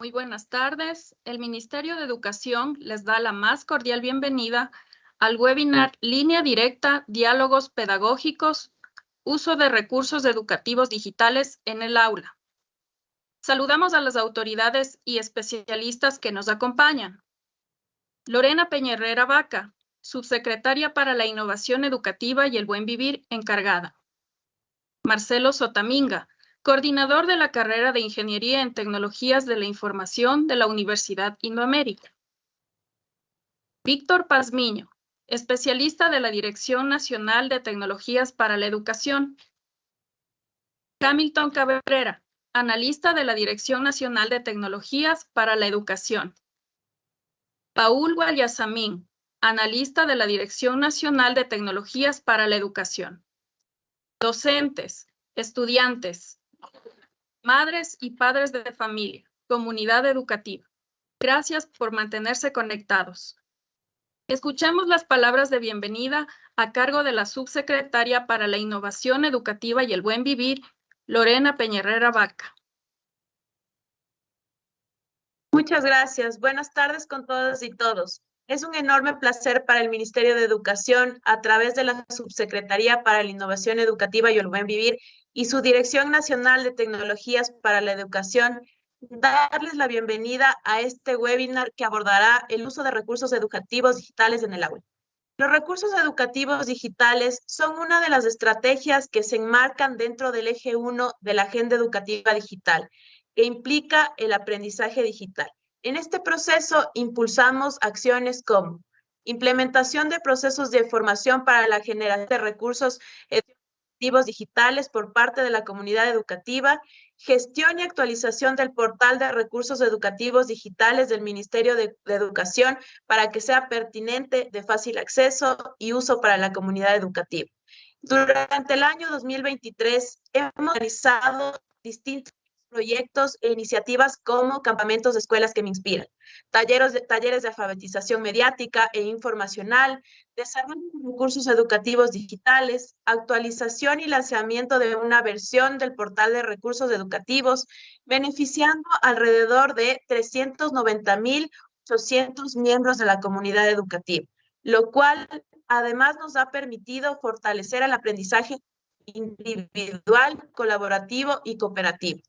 Muy buenas tardes. El Ministerio de Educación les da la más cordial bienvenida al webinar Línea Directa, Diálogos Pedagógicos, Uso de Recursos Educativos Digitales en el Aula. Saludamos a las autoridades y especialistas que nos acompañan. Lorena Peña Herrera Vaca, Subsecretaria para la Innovación Educativa y el Buen Vivir, encargada. Marcelo Sotaminga, coordinador de la carrera de Ingeniería en Tecnologías de la Información de la Universidad Indoamérica. Víctor Pazmiño, especialista de la Dirección Nacional de Tecnologías para la Educación. Hamilton Cabrera, analista de la Dirección Nacional de Tecnologías para la Educación. Paul Guayasamín, analista de la Dirección Nacional de Tecnologías para la Educación. Docentes, estudiantes, madres y padres de familia, comunidad educativa. Gracias por mantenerse conectados. Escuchemos las palabras de bienvenida a cargo de la Subsecretaria para la Innovación Educativa y el Buen Vivir, Lorena Peña Herrera Vaca. Muchas gracias. Buenas tardes con todas y todos. Es un enorme placer para el Ministerio de Educación, a través de la Subsecretaría para la Innovación Educativa y el Buen Vivir y su Dirección Nacional de Tecnologías para la Educación, darles la bienvenida a este webinar que abordará el uso de recursos educativos digitales en el aula. Los recursos educativos digitales son una de las estrategias que se enmarcan dentro del eje 1 de la Agenda Educativa Digital, que implica el aprendizaje digital. En este proceso impulsamos acciones como implementación de procesos de formación para la generación de recursos educativos digitales por parte de la comunidad educativa, gestión y actualización del portal de recursos educativos digitales del Ministerio de Educación para que sea pertinente, de fácil acceso y uso para la comunidad educativa. Durante el año 2023 hemos realizado distintos proyectos e iniciativas como campamentos de escuelas que me inspiran, talleres de alfabetización mediática e informacional, desarrollo de recursos educativos digitales, actualización y lanzamiento de una versión del portal de recursos educativos, beneficiando alrededor de 390,800 miembros de la comunidad educativa, lo cual además nos ha permitido fortalecer el aprendizaje individual, colaborativo y cooperativo.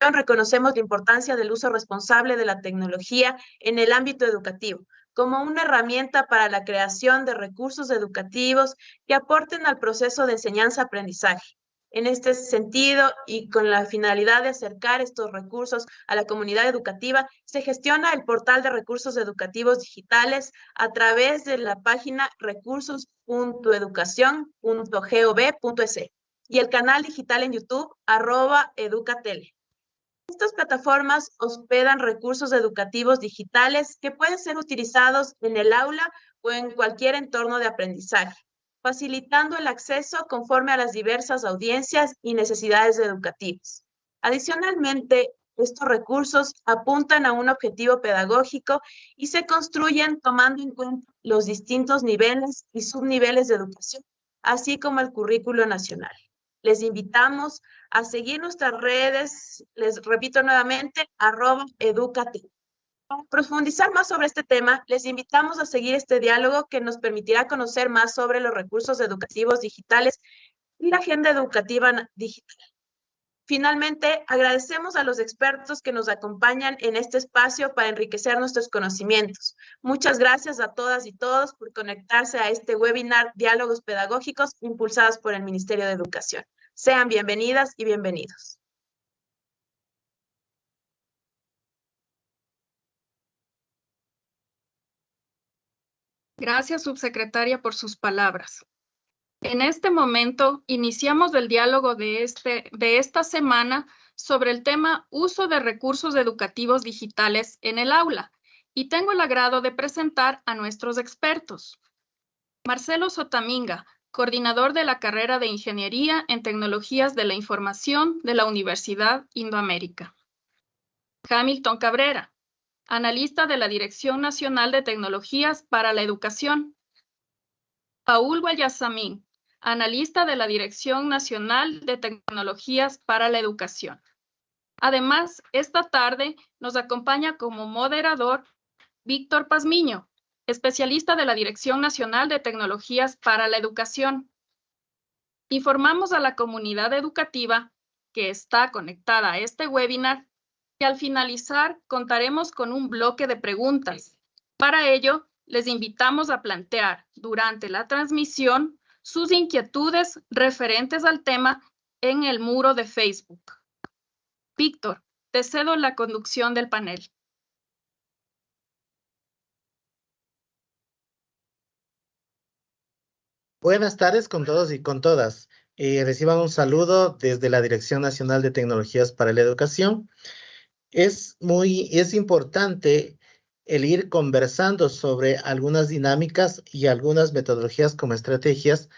Reconocemos la importancia del uso responsable de la tecnología en el ámbito educativo como una herramienta para la creación de recursos educativos que aporten al proceso de enseñanza-aprendizaje. En este sentido, y con la finalidad de acercar estos recursos a la comunidad educativa, se gestiona el portal de recursos educativos digitales a través de la página recursos.educacion.gov.es y el canal digital en YouTube, @educatele. Estas plataformas hospedan recursos educativos digitales que pueden ser utilizados en el aula o en cualquier entorno de aprendizaje, facilitando el acceso conforme a las diversas audiencias y necesidades educativas. Adicionalmente, estos recursos apuntan a un objetivo pedagógico y se construyen tomando en cuenta los distintos niveles y subniveles de educación, así como el currículo nacional. Les invitamos a seguir nuestras redes, les repito nuevamente, @educatele. Para profundizar más sobre este tema, les invitamos a seguir este diálogo que nos permitirá conocer más sobre los recursos educativos digitales y la agenda educativa digital. Finalmente, agradecemos a los expertos que nos acompañan en este espacio para enriquecer nuestros conocimientos. Muchas gracias a todas y todos por conectarse a este webinar Diálogos Pedagógicos impulsados por el Ministerio de Educación. Sean bienvenidas y bienvenidos. Gracias, subsecretaria, por sus palabras. En este momento, iniciamos el diálogo de esta semana sobre el tema Uso de Recursos Educativos Digitales en el Aula, y tengo el agrado de presentar a nuestros expertos. Marcelo Sotaminga, coordinador de la carrera de Ingeniería en Tecnologías de la Información de la Universidad Indoamérica. Hamilton Cabrera, analista de la Dirección Nacional de Tecnologías para la Educación. Paul Guayasamín, analista de la Dirección Nacional de Tecnologías para la Educación. Además, esta tarde nos acompaña como moderador Víctor Pazmiño, especialista de la Dirección Nacional de Tecnologías para la Educación. Informamos a la comunidad educativa que está conectada a este webinar que al finalizar contaremos con un bloque de preguntas. Para ello, les invitamos a plantear durante la transmisión sus inquietudes referentes al tema en el muro de Facebook. Víctor, te cedo la conducción del panel. Buenas tardes con todos y con todas. Reciban un saludo desde la Dirección Nacional de Tecnologías para la Educación. Es importante el ir conversando sobre algunas dinámicas y algunas metodologías como estrategias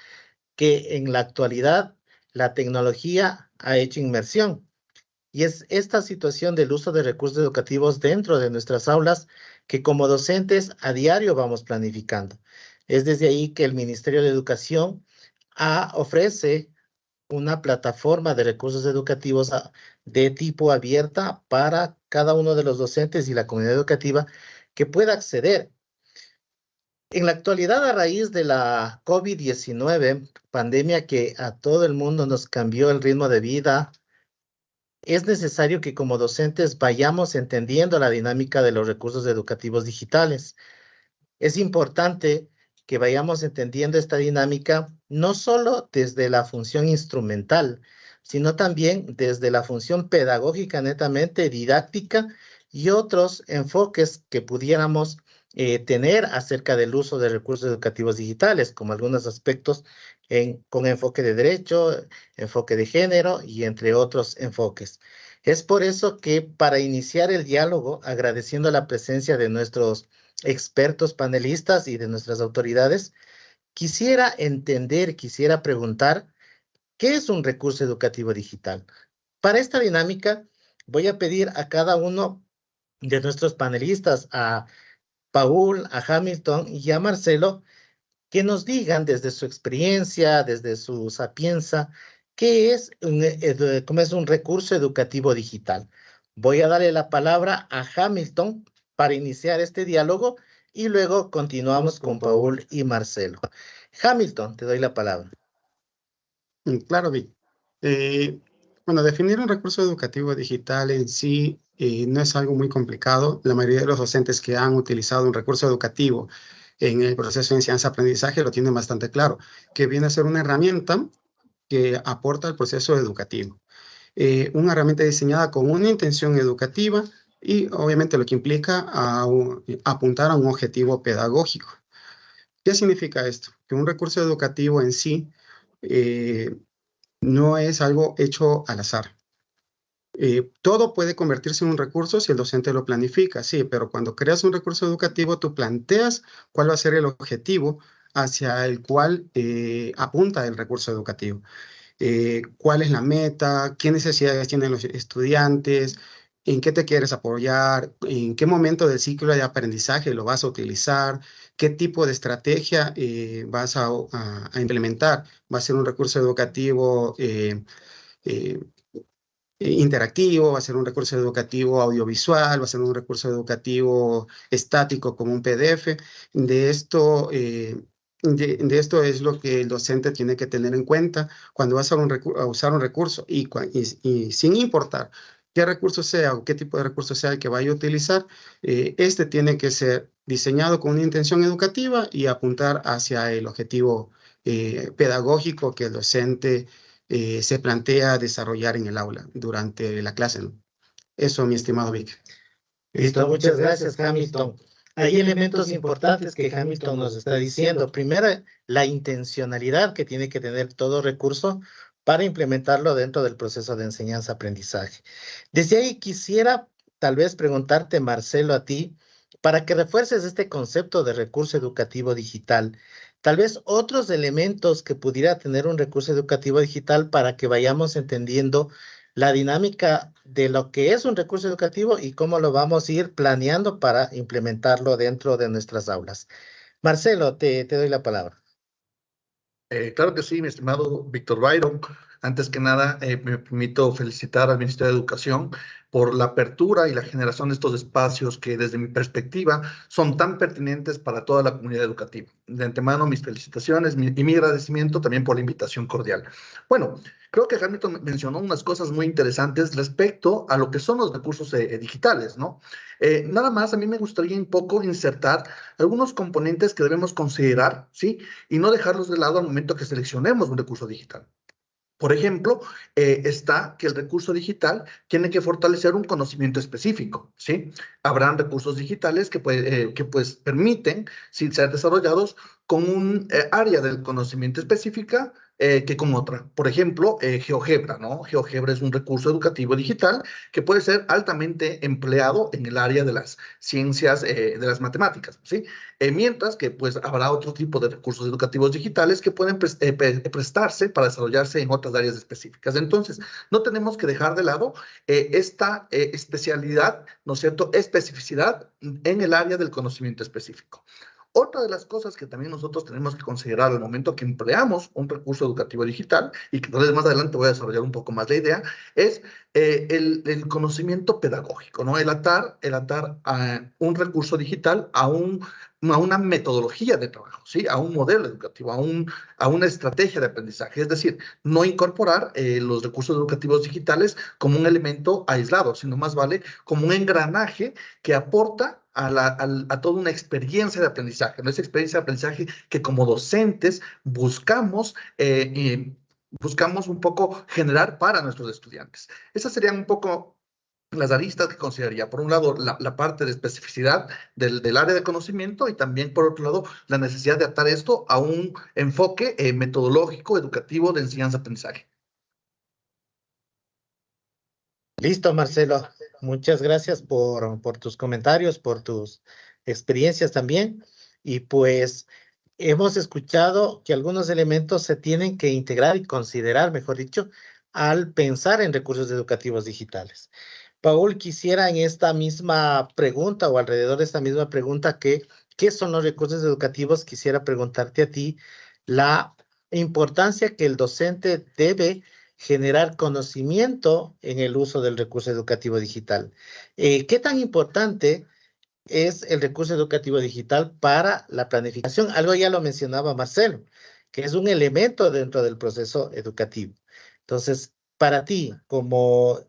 que en la actualidad la tecnología ha hecho inmersión. Y es esta situación del uso de recursos educativos dentro de nuestras aulas que como docentes a diario vamos planificando. Es desde ahí que el Ministerio de Educación ofrece una plataforma de recursos educativos de tipo abierta para cada uno de los docentes y la comunidad educativa que pueda acceder. En la actualidad, a raíz de la COVID-19, pandemia que a todo el mundo nos cambió el ritmo de vida, es necesario que como docentes vayamos entendiendo la dinámica de los recursos educativos digitales. Es importante que vayamos entendiendo esta dinámica no solo desde la función instrumental, sino también desde la función pedagógica netamente didáctica y otros enfoques que pudiéramos tener acerca del uso de recursos educativos digitales, como algunos aspectos con enfoque de derecho, enfoque de género y entre otros enfoques. Es por eso que para iniciar el diálogo, agradeciendo la presencia de nuestros expertos panelistas y de nuestras autoridades, quisiera preguntar, ¿qué es un recurso educativo digital? Para esta dinámica, voy a pedir a cada uno de nuestros panelistas, a Paul, a Hamilton y a Marcelo, que nos digan desde su experiencia, desde su sapienza, cómo es un recurso educativo digital. Voy a darle la palabra a Hamilton para iniciar este diálogo y luego continuamos con Paul y Marcelo. Hamilton, te doy la palabra. Claro, Vic. Bueno, definir un recurso educativo digital en sí no es algo muy complicado. La mayoría de los docentes que han utilizado un recurso educativo en el proceso de enseñanza-aprendizaje lo tienen bastante claro, que viene a ser una herramienta que aporta al proceso educativo. Una herramienta diseñada con una intención educativa y obviamente lo que implica apuntar a un objetivo pedagógico. ¿Qué significa esto? Que un recurso educativo en sí no es algo hecho al azar. Todo puede convertirse en un recurso si el docente lo planifica, sí, pero cuando creas un recurso educativo, tú planteas cuál va a ser el objetivo hacia el cual apunta el recurso educativo. Cuál es la meta, qué necesidades tienen los estudiantes, en qué te quieres apoyar, en qué momento del ciclo de aprendizaje lo vas a utilizar, qué tipo de estrategia vas a implementar. Va a ser un recurso educativo interactivo, va a ser un recurso educativo audiovisual, va a ser un recurso educativo estático como un PDF. De esto es lo que el docente tiene que tener en cuenta cuando va a usar un recurso y sin importar qué recurso sea o qué tipo de recurso sea el que vaya a utilizar, este tiene que ser diseñado con una intención educativa y apuntar hacia el objetivo pedagógico que el docente se plantea desarrollar en el aula durante la clase, ¿no? Eso, mi estimado Vic. Listo, muchas gracias, Hamilton. Hay elementos importantes que Hamilton nos está diciendo. Primero, la intencionalidad que tiene que tener todo recurso para implementarlo dentro del proceso de enseñanza-aprendizaje. Desde ahí quisiera tal vez preguntarte, Marcelo, a ti, para que refuerces este concepto de recurso educativo digital. Tal vez otros elementos que pudiera tener un recurso educativo digital para que vayamos entendiendo la dinámica de lo que es un recurso educativo y cómo lo vamos a ir planeando para implementarlo dentro de nuestras aulas. Marcelo, te doy la palabra. Claro que sí, mi estimado Víctor Byron. Antes que nada, me permito felicitar al Ministerio de Educación por la apertura y la generación de estos espacios que, desde mi perspectiva, son tan pertinentes para toda la comunidad educativa. De antemano, mis felicitaciones y mi agradecimiento también por la invitación cordial. Bueno, creo que Hamilton mencionó unas cosas muy interesantes respecto a lo que son los recursos digitales, ¿no? Nada más, a mí me gustaría un poco insertar algunos componentes que debemos considerar, ¿sí? Y no dejarlos de lado al momento que seleccionemos un recurso digital. Por ejemplo, está que el recurso digital tiene que fortalecer un conocimiento específico, ¿sí? Habrán recursos digitales que pues, permiten, ¿sí?, ser desarrollados con un área del conocimiento específica que con otra. Por ejemplo, GeoGebra, ¿no? GeoGebra es un recurso educativo digital que puede ser altamente empleado en el área de las ciencias, de las matemáticas, ¿sí? Mientras que pues habrá otro tipo de recursos educativos digitales que pueden prestarse para desarrollarse en otras áreas específicas. Entonces, no tenemos que dejar de lado esta especialidad, ¿no es cierto?, especificidad en el área del conocimiento específico. Otra de las cosas que también nosotros tenemos que considerar al momento que empleamos un recurso educativo digital, y que tal vez más adelante voy a desarrollar un poco más la idea, es el conocimiento pedagógico, ¿no? El atar a un recurso digital a una metodología de trabajo, ¿sí? A un modelo educativo, a una estrategia de aprendizaje. Es decir, no incorporar los recursos educativos digitales como un elemento aislado, sino más vale como un engranaje que aporta a toda una experiencia de aprendizaje, ¿no? Esa experiencia de aprendizaje que como docentes buscamos un poco generar para nuestros estudiantes. Esas serían un poco las aristas que consideraría. Por un lado, la parte de especificidad del área de conocimiento, y también, por otro lado, la necesidad de atar esto a un enfoque metodológico, educativo de enseñanza-aprendizaje. Listo, Marcelo. Muchas gracias por tus comentarios, por tus experiencias también. Y pues hemos escuchado que algunos elementos se tienen que integrar y considerar, mejor dicho, al pensar en recursos educativos digitales. Paul, quisiera en esta misma pregunta o alrededor de esta misma pregunta ¿qué son los recursos educativos? Quisiera preguntarte a ti la importancia que el docente debe generar conocimiento en el uso del recurso educativo digital. ¿Qué tan importante es el recurso educativo digital para la planificación? Algo ya lo mencionaba Marcelo, que es un elemento dentro del proceso educativo. Entonces, para ti, como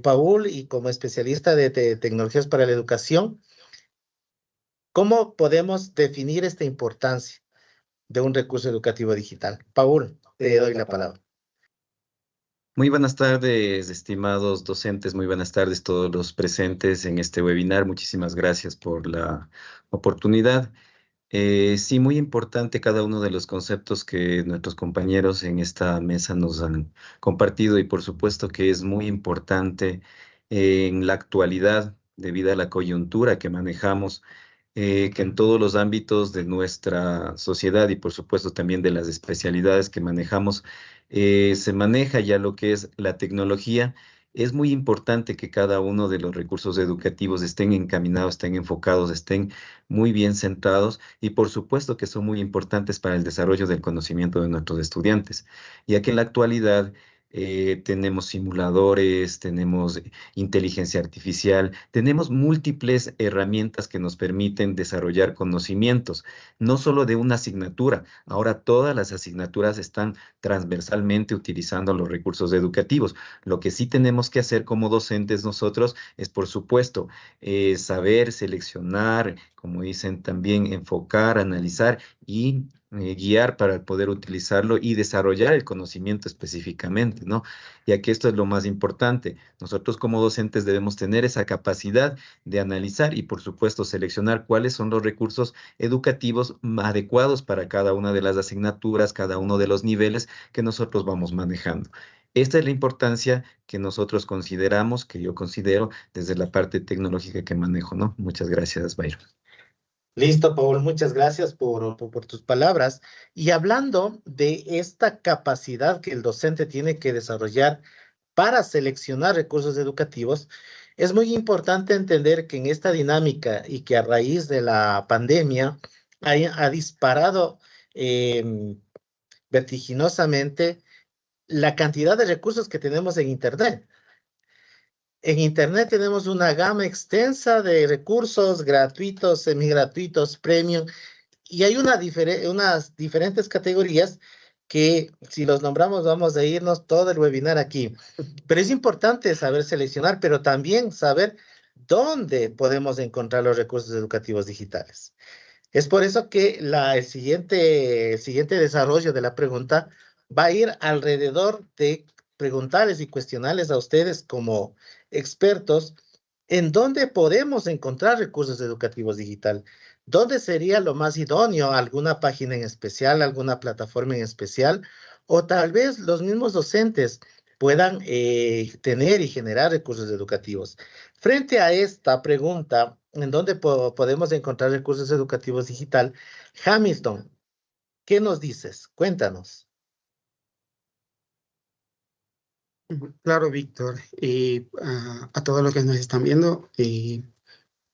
Paul y como especialista de tecnologías para la educación, ¿cómo podemos definir esta importancia de un recurso educativo digital? Paul, te doy la palabra. Muy buenas tardes, estimados docentes, muy buenas tardes todos los presentes en este webinar. Muchísimas gracias por la oportunidad. Sí, muy importante cada uno de los conceptos que nuestros compañeros en esta mesa nos han compartido, y por supuesto que es muy importante en la actualidad, debido a la coyuntura que manejamos, que en todos los ámbitos de nuestra sociedad y por supuesto también de las especialidades que manejamos, se maneja ya lo que es la tecnología. Es muy importante que cada uno de los recursos educativos estén encaminados, estén enfocados, estén muy bien centrados, y por supuesto que son muy importantes para el desarrollo del conocimiento de nuestros estudiantes, ya que en la actualidad tenemos simuladores, tenemos inteligencia artificial, tenemos múltiples herramientas que nos permiten desarrollar conocimientos, no solo de una asignatura. Ahora todas las asignaturas están transversalmente utilizando los recursos educativos. Lo que sí tenemos que hacer como docentes nosotros es, por supuesto, saber seleccionar, como dicen también, enfocar, analizar y guiar para poder utilizarlo y desarrollar el conocimiento específicamente, ¿no? Ya que esto es lo más importante. Nosotros como docentes debemos tener esa capacidad de analizar y, por supuesto, seleccionar cuáles son los recursos educativos adecuados para cada una de las asignaturas, cada uno de los niveles que nosotros vamos manejando. Esta es la importancia que nosotros consideramos, que yo considero desde la parte tecnológica que manejo, ¿no? Muchas gracias, Byron. Listo, Paul, muchas gracias por tus palabras. Y hablando de esta capacidad que el docente tiene que desarrollar para seleccionar recursos educativos, es muy importante entender que en esta dinámica y que a raíz de la pandemia ha disparado vertiginosamente la cantidad de recursos que tenemos en Internet. En Internet tenemos una gama extensa de recursos gratuitos, semigratuitos, premium, y hay unas diferentes categorías que si los nombramos vamos a irnos todo el webinar aquí. Pero es importante saber seleccionar, pero también saber dónde podemos encontrar los recursos educativos digitales. Es por eso que el siguiente desarrollo de la pregunta va a ir alrededor de preguntarles y cuestionarles a ustedes como expertos en dónde podemos encontrar recursos educativos digitales. ¿Dónde sería lo más idóneo? ¿Alguna página en especial, alguna plataforma en especial? O tal vez los mismos docentes puedan tener y generar recursos educativos. Frente a esta pregunta, ¿en dónde podemos encontrar recursos educativos digital? Hamilton, ¿qué nos dices? Cuéntanos. Claro, Víctor, y a todos los que nos están viendo, el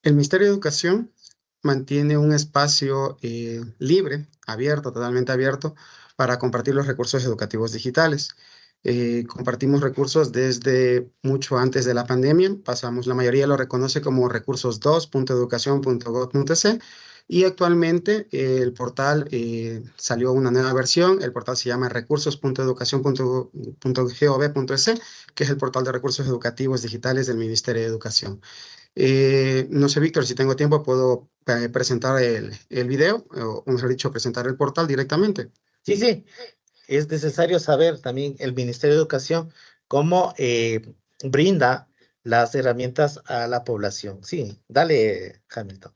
Ministerio de Educación mantiene un espacio libre, abierto, totalmente abierto, para compartir los recursos educativos digitales. Compartimos recursos desde mucho antes de la pandemia, la mayoría lo reconoce como recursos2.educacion.gov.es, y actualmente el portal salió una nueva versión. El portal se llama recursos.educacion.gov.es, que es el portal de recursos educativos digitales del Ministerio de Educación. No sé, Víctor, si tengo tiempo, puedo presentar el video, o mejor dicho, presentar el portal directamente. Sí, sí. Es necesario saber también el Ministerio de Educación cómo brinda las herramientas a la población. Sí, dale, Hamilton.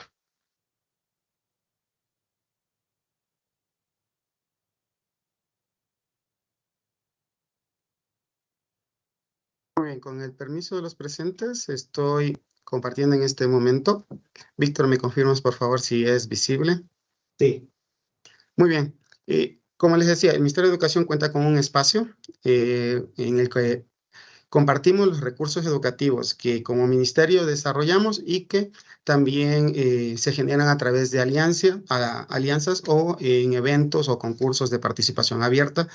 Muy bien, con el permiso de los presentes, estoy compartiendo en este momento. Víctor, ¿me confirmas, por favor, si es visible? Sí. Muy bien. Como les decía, el Ministerio de Educación cuenta con un espacio en el que compartimos los recursos educativos que como ministerio desarrollamos y que también se generan a través de alianzas o en eventos o concursos de participación abierta.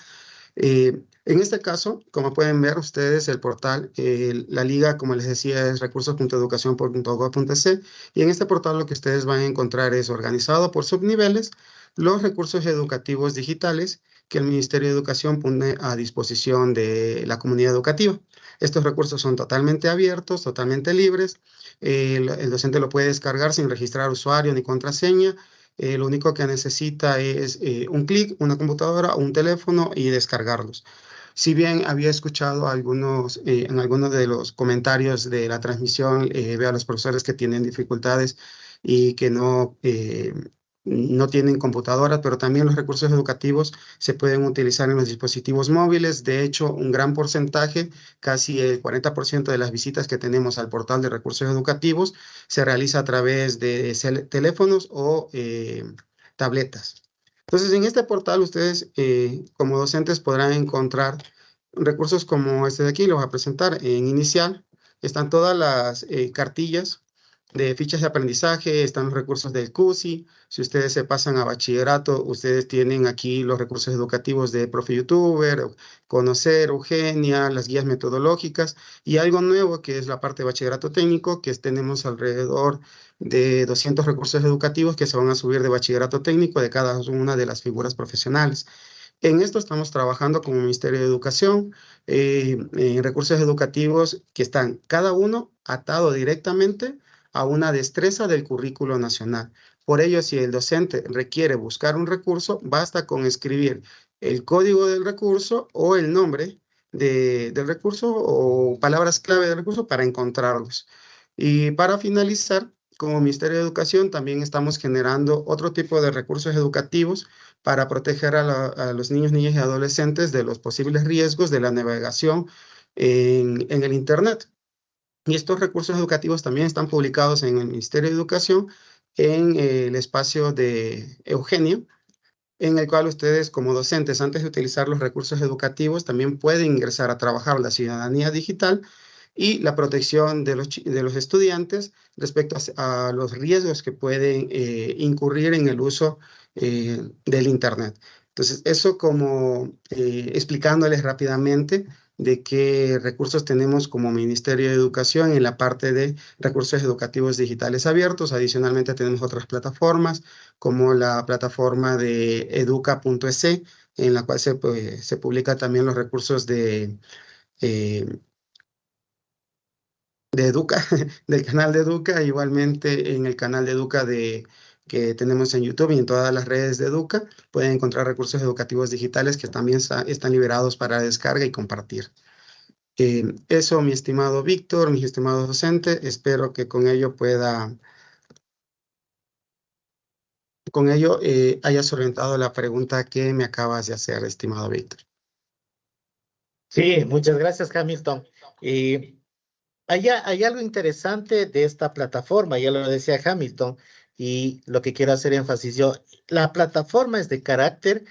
En este caso, como pueden ver ustedes, el portal, la liga, como les decía, es recursos.educacion.gov.es, y en este portal lo que ustedes van a encontrar es organizado por subniveles los recursos educativos digitales que el Ministerio de Educación pone a disposición de la comunidad educativa. Estos recursos son totalmente abiertos, totalmente libres. El docente lo puede descargar sin registrar usuario ni contraseña. Lo único que necesita es un clic, una computadora o un teléfono y descargarlos. Si bien había escuchado en algunos de los comentarios de la transmisión, veo a los profesores que tienen dificultades y que no tienen computadoras, pero también los recursos educativos se pueden utilizar en los dispositivos móviles. De hecho, un gran porcentaje, casi el 40% de las visitas que tenemos al portal de recursos educativos se realiza a través de teléfonos o tabletas. Entonces, en este portal ustedes como docentes podrán encontrar recursos como este de aquí. Lo voy a presentar en inicial. Están todas las cartillas de fichas de aprendizaje, están los recursos del CUSI. Si ustedes se pasan a bachillerato, ustedes tienen aquí los recursos educativos de Profe Youtuber, Conocer, Eugenia, las guías metodológicas, y algo nuevo que es la parte de bachillerato técnico, que tenemos alrededor de 200 recursos educativos que se van a subir de bachillerato técnico de cada una de las figuras profesionales. En esto estamos trabajando como Ministerio de Educación, en recursos educativos que están cada uno atado directamente a una destreza del currículo nacional. Por ello, si el docente requiere buscar un recurso, basta con escribir el código del recurso o el nombre del recurso o palabras clave del recurso para encontrarlos. Y para finalizar, como Ministerio de Educación también estamos generando otro tipo de recursos educativos para proteger a los niños, niñas y adolescentes de los posibles riesgos de la navegación en el Internet. Y estos recursos educativos también están publicados en el Ministerio de Educación en el espacio de Eugenia, en el cual ustedes como docentes, antes de utilizar los recursos educativos, también pueden ingresar a trabajar la ciudadanía digital y la protección de los estudiantes respecto a los riesgos que pueden incurrir en el uso del Internet. Entonces, eso como explicándoles rápidamente de qué recursos tenemos como Ministerio de Educación en la parte de recursos educativos digitales abiertos. Adicionalmente tenemos otras plataformas como la plataforma de educa.es, en la cual se publica también los recursos de Educa, del canal de Educa, igualmente en el canal de Educa que tenemos en YouTube y en todas las redes de Educa, pueden encontrar recursos educativos digitales que también están liberados para descarga y compartir. Eso, mi estimado Víctor, mis estimados docentes, espero que con ello hayas orientado la pregunta que me acabas de hacer, estimado Víctor. Sí, muchas gracias, Hamilton. Hay algo interesante de esta plataforma, ya lo decía Hamilton, y lo que quiero hacer énfasis yo, la plataforma es de carácter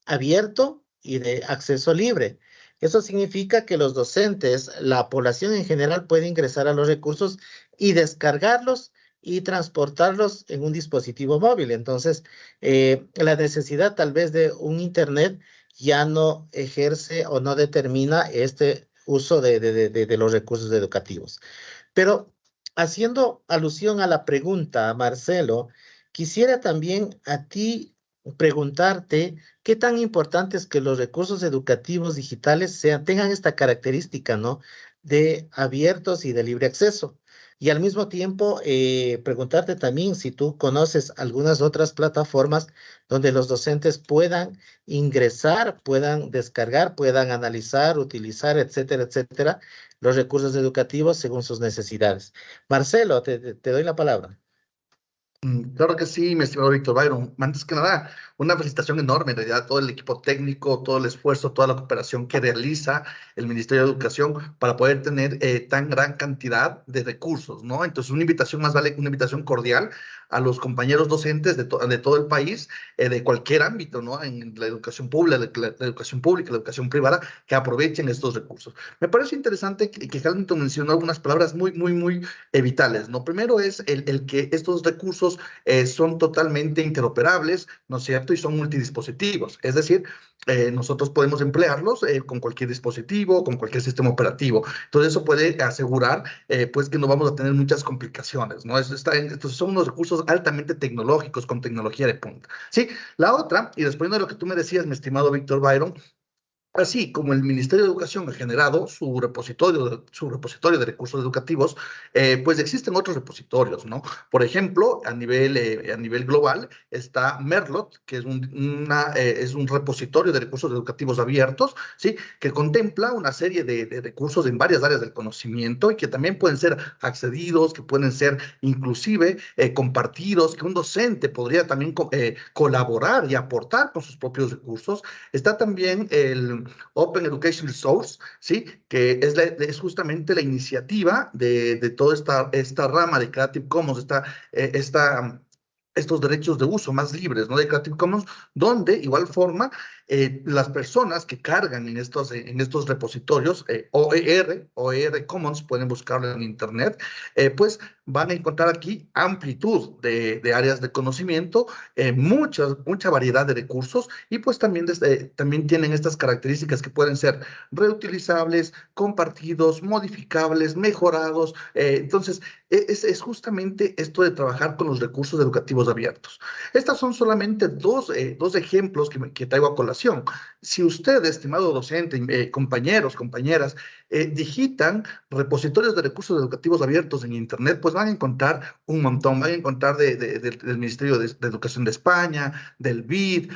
abierto y de acceso libre. Eso significa que los docentes, la población en general puede ingresar a los recursos y descargarlos y transportarlos en un dispositivo móvil. Entonces, la necesidad tal vez de un internet ya no ejerce o no determina este uso de los recursos educativos. Pero haciendo alusión a la pregunta, Marcelo, quisiera también a ti preguntarte qué tan importante es que los recursos educativos digitales tengan esta característica, ¿no? De abiertos y de libre acceso. Y al mismo tiempo, preguntarte también si tú conoces algunas otras plataformas donde los docentes puedan ingresar, puedan descargar, puedan analizar, utilizar, etcétera, etcétera, los recursos educativos según sus necesidades. Marcelo, te doy la palabra. Claro que sí, mi estimado Víctor Byron. Antes que nada, una felicitación enorme en realidad a todo el equipo técnico, todo el esfuerzo, toda la cooperación que realiza el Ministerio de Educación para poder tener tan gran cantidad de recursos, ¿no? Entonces, una invitación más vale, una invitación cordial a los compañeros docentes de todo el país, de cualquier ámbito, ¿no? En la educación pública, la educación pública, la educación privada, que aprovechen estos recursos. Me parece interesante que Hamilton mencionó algunas palabras muy vitales, ¿no? Primero es el que estos recursos son totalmente interoperables, ¿no es cierto? Y son multidispositivos, es decir, nosotros podemos emplearlos con cualquier dispositivo, con cualquier sistema operativo. Entonces eso puede asegurar pues que no vamos a tener muchas complicaciones, ¿no? Entonces son unos recursos altamente tecnológicos con tecnología de punta. Sí, la otra, y respondiendo a lo que tú me decías, mi estimado Víctor Byron, así como el Ministerio de Educación ha generado su repositorio de recursos educativos, pues existen otros repositorios, ¿no? Por ejemplo, a nivel global está Merlot, que es un repositorio de recursos educativos abiertos, ¿sí? Que contempla una serie de recursos en varias áreas del conocimiento y que también pueden ser accedidos, que pueden ser inclusive compartidos, que un docente podría también colaborar y aportar con sus propios recursos. Está también el Open Education Resource, ¿sí? Que es justamente la iniciativa de toda esta rama de Creative Commons, estos derechos de uso más libres, ¿no? De Creative Commons, donde igual forma las personas que cargan en estos repositorios, OER Commons, pueden buscarlo en internet, pues van a encontrar aquí amplitud de áreas de conocimiento, mucha variedad de recursos y pues también tienen estas características que pueden ser reutilizables, compartidos, modificables, mejorados. Entonces, es justamente esto de trabajar con los recursos educativos abiertos. Estas son solamente dos ejemplos que traigo a colación. Si usted, estimado docente, compañeros, compañeras, digitan repositorios de recursos educativos abiertos en Internet, pues van a encontrar un montón, van a encontrar del Ministerio de Educación de España, del BID,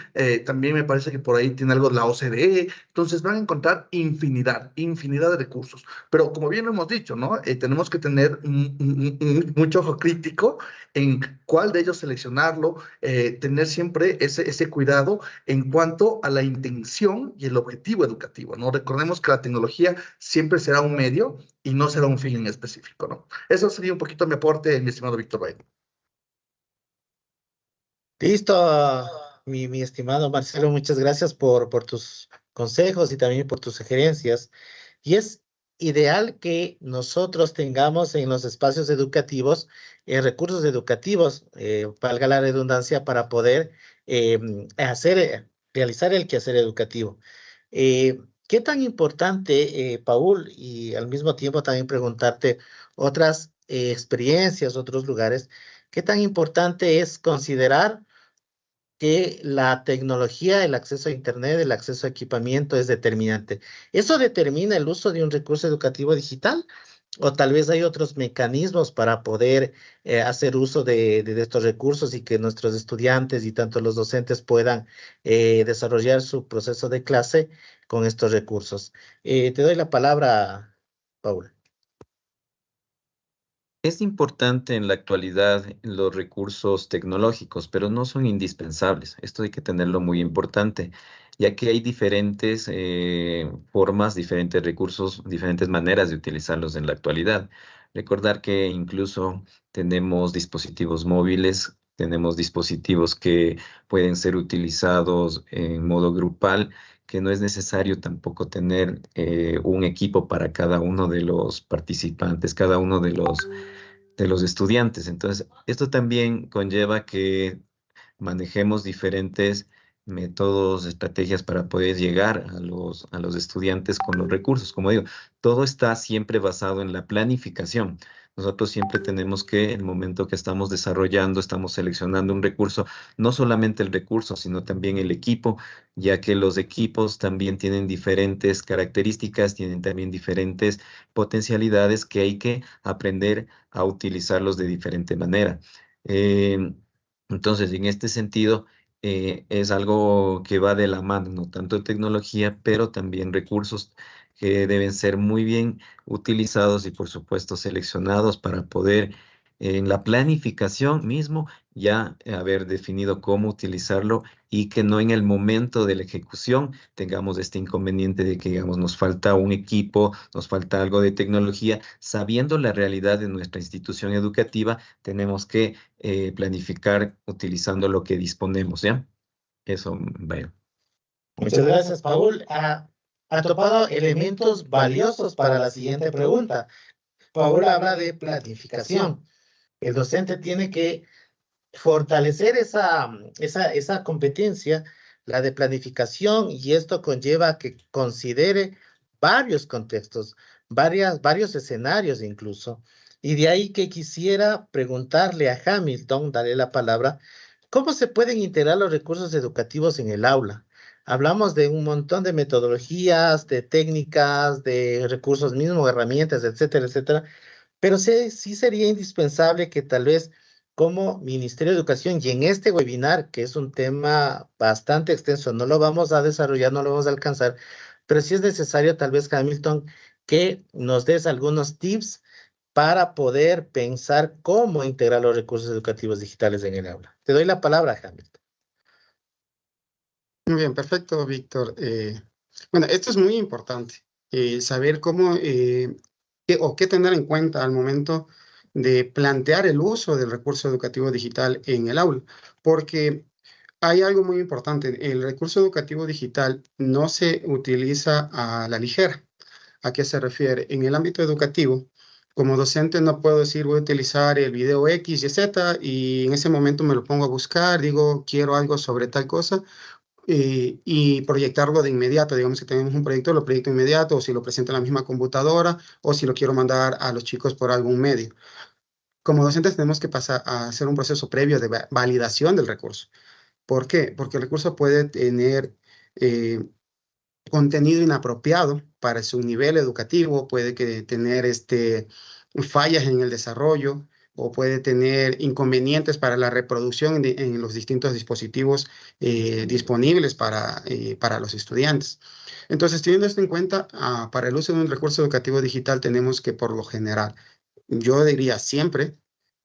también me parece que por ahí tiene algo de la OCDE, entonces van a encontrar infinidad de recursos. Pero como bien lo hemos dicho, ¿no? Tenemos que tener mucho ojo crítico en cuál de ellos seleccionarlo, tener siempre ese cuidado en cuanto a la intención y el objetivo educativo, ¿no? Recordemos que la tecnología siempre será un medio y no será un fin en específico, ¿no? Eso sería un poquito mi aporte, mi estimado Víctor Byron. Listo, mi estimado Marcelo, muchas gracias por tus consejos y también por tus sugerencias. Y es ideal que nosotros tengamos en los espacios educativos recursos educativos, valga la redundancia, para poder hacer realizar el quehacer educativo. ¿Qué tan importante, Paul, y al mismo tiempo también preguntarte otras experiencias, otros lugares, qué tan importante es considerar que la tecnología, el acceso a Internet, el acceso a equipamiento es determinante? ¿Eso determina el uso de un recurso educativo digital? ¿O tal vez hay otros mecanismos para poder hacer uso de estos recursos y que nuestros estudiantes y tanto los docentes puedan desarrollar su proceso de clase con estos recursos? Te doy la palabra, Paul. Es importante en la actualidad los recursos tecnológicos, pero no son indispensables. Esto hay que tenerlo muy importante, ya que hay diferentes formas, diferentes recursos, diferentes maneras de utilizarlos en la actualidad. Recordar que incluso tenemos dispositivos móviles, tenemos dispositivos que pueden ser utilizados en modo grupal, que no es necesario tampoco tener un equipo para cada uno de los participantes, cada uno de los estudiantes. Entonces, esto también conlleva que manejemos diferentes métodos, estrategias para poder llegar a los estudiantes con los recursos. Como digo, todo está siempre basado en la planificación. Nosotros siempre tenemos que, el momento que estamos desarrollando, estamos seleccionando un recurso, no solamente el recurso, sino también el equipo, ya que los equipos también tienen diferentes características, tienen también diferentes potencialidades que hay que aprender a utilizarlos de diferente manera. Entonces, en este sentido, es algo que va de la mano, no tanto tecnología, pero también recursos que deben ser muy bien utilizados y, por supuesto, seleccionados para poder, en la planificación mismo, ya haber definido cómo utilizarlo y que no en el momento de la ejecución tengamos este inconveniente de que, digamos, nos falta un equipo, nos falta algo de tecnología. Sabiendo la realidad de nuestra institución educativa, tenemos que planificar utilizando lo que disponemos, ¿ya? Eso, vaya. Muchas gracias, Paul. Ha topado elementos valiosos para la siguiente pregunta. Paul habla de planificación. El docente tiene que fortalecer esa competencia, la de planificación, y esto conlleva a que considere varios contextos, varios escenarios incluso. Y de ahí que quisiera preguntarle a Hamilton, darle la palabra, ¿cómo se pueden integrar los recursos educativos en el aula? Hablamos de un montón de metodologías, de técnicas, de recursos mismos, herramientas, etcétera, etcétera, pero sí sería indispensable que tal vez como Ministerio de Educación y en este webinar, que es un tema bastante extenso, no lo vamos a desarrollar, no lo vamos a alcanzar, pero sí es necesario tal vez, Hamilton, que nos des algunos tips para poder pensar cómo integrar los recursos educativos digitales en el aula. Te doy la palabra, Hamilton. Muy bien, perfecto, Víctor. Bueno, esto es muy importante, saber cómo qué tener en cuenta al momento de plantear el uso del recurso educativo digital en el aula, porque hay algo muy importante. El recurso educativo digital no se utiliza a la ligera. ¿A qué se refiere? En el ámbito educativo, como docente no puedo decir voy a utilizar el video X y Z y en ese momento me lo pongo a buscar, digo quiero algo sobre tal cosa y proyectarlo de inmediato. Digamos que tenemos un proyecto, lo proyecto inmediato, o si lo presento en la misma computadora, o si lo quiero mandar a los chicos por algún medio. Como docentes tenemos que pasar a hacer un proceso previo de validación del recurso. ¿Por qué? Porque el recurso puede tener contenido inapropiado para su nivel educativo, puede tener fallas en el desarrollo, o puede tener inconvenientes para la reproducción en los distintos dispositivos disponibles para los estudiantes. Entonces, teniendo esto en cuenta, para el uso de un recurso educativo digital tenemos que, por lo general, yo diría siempre,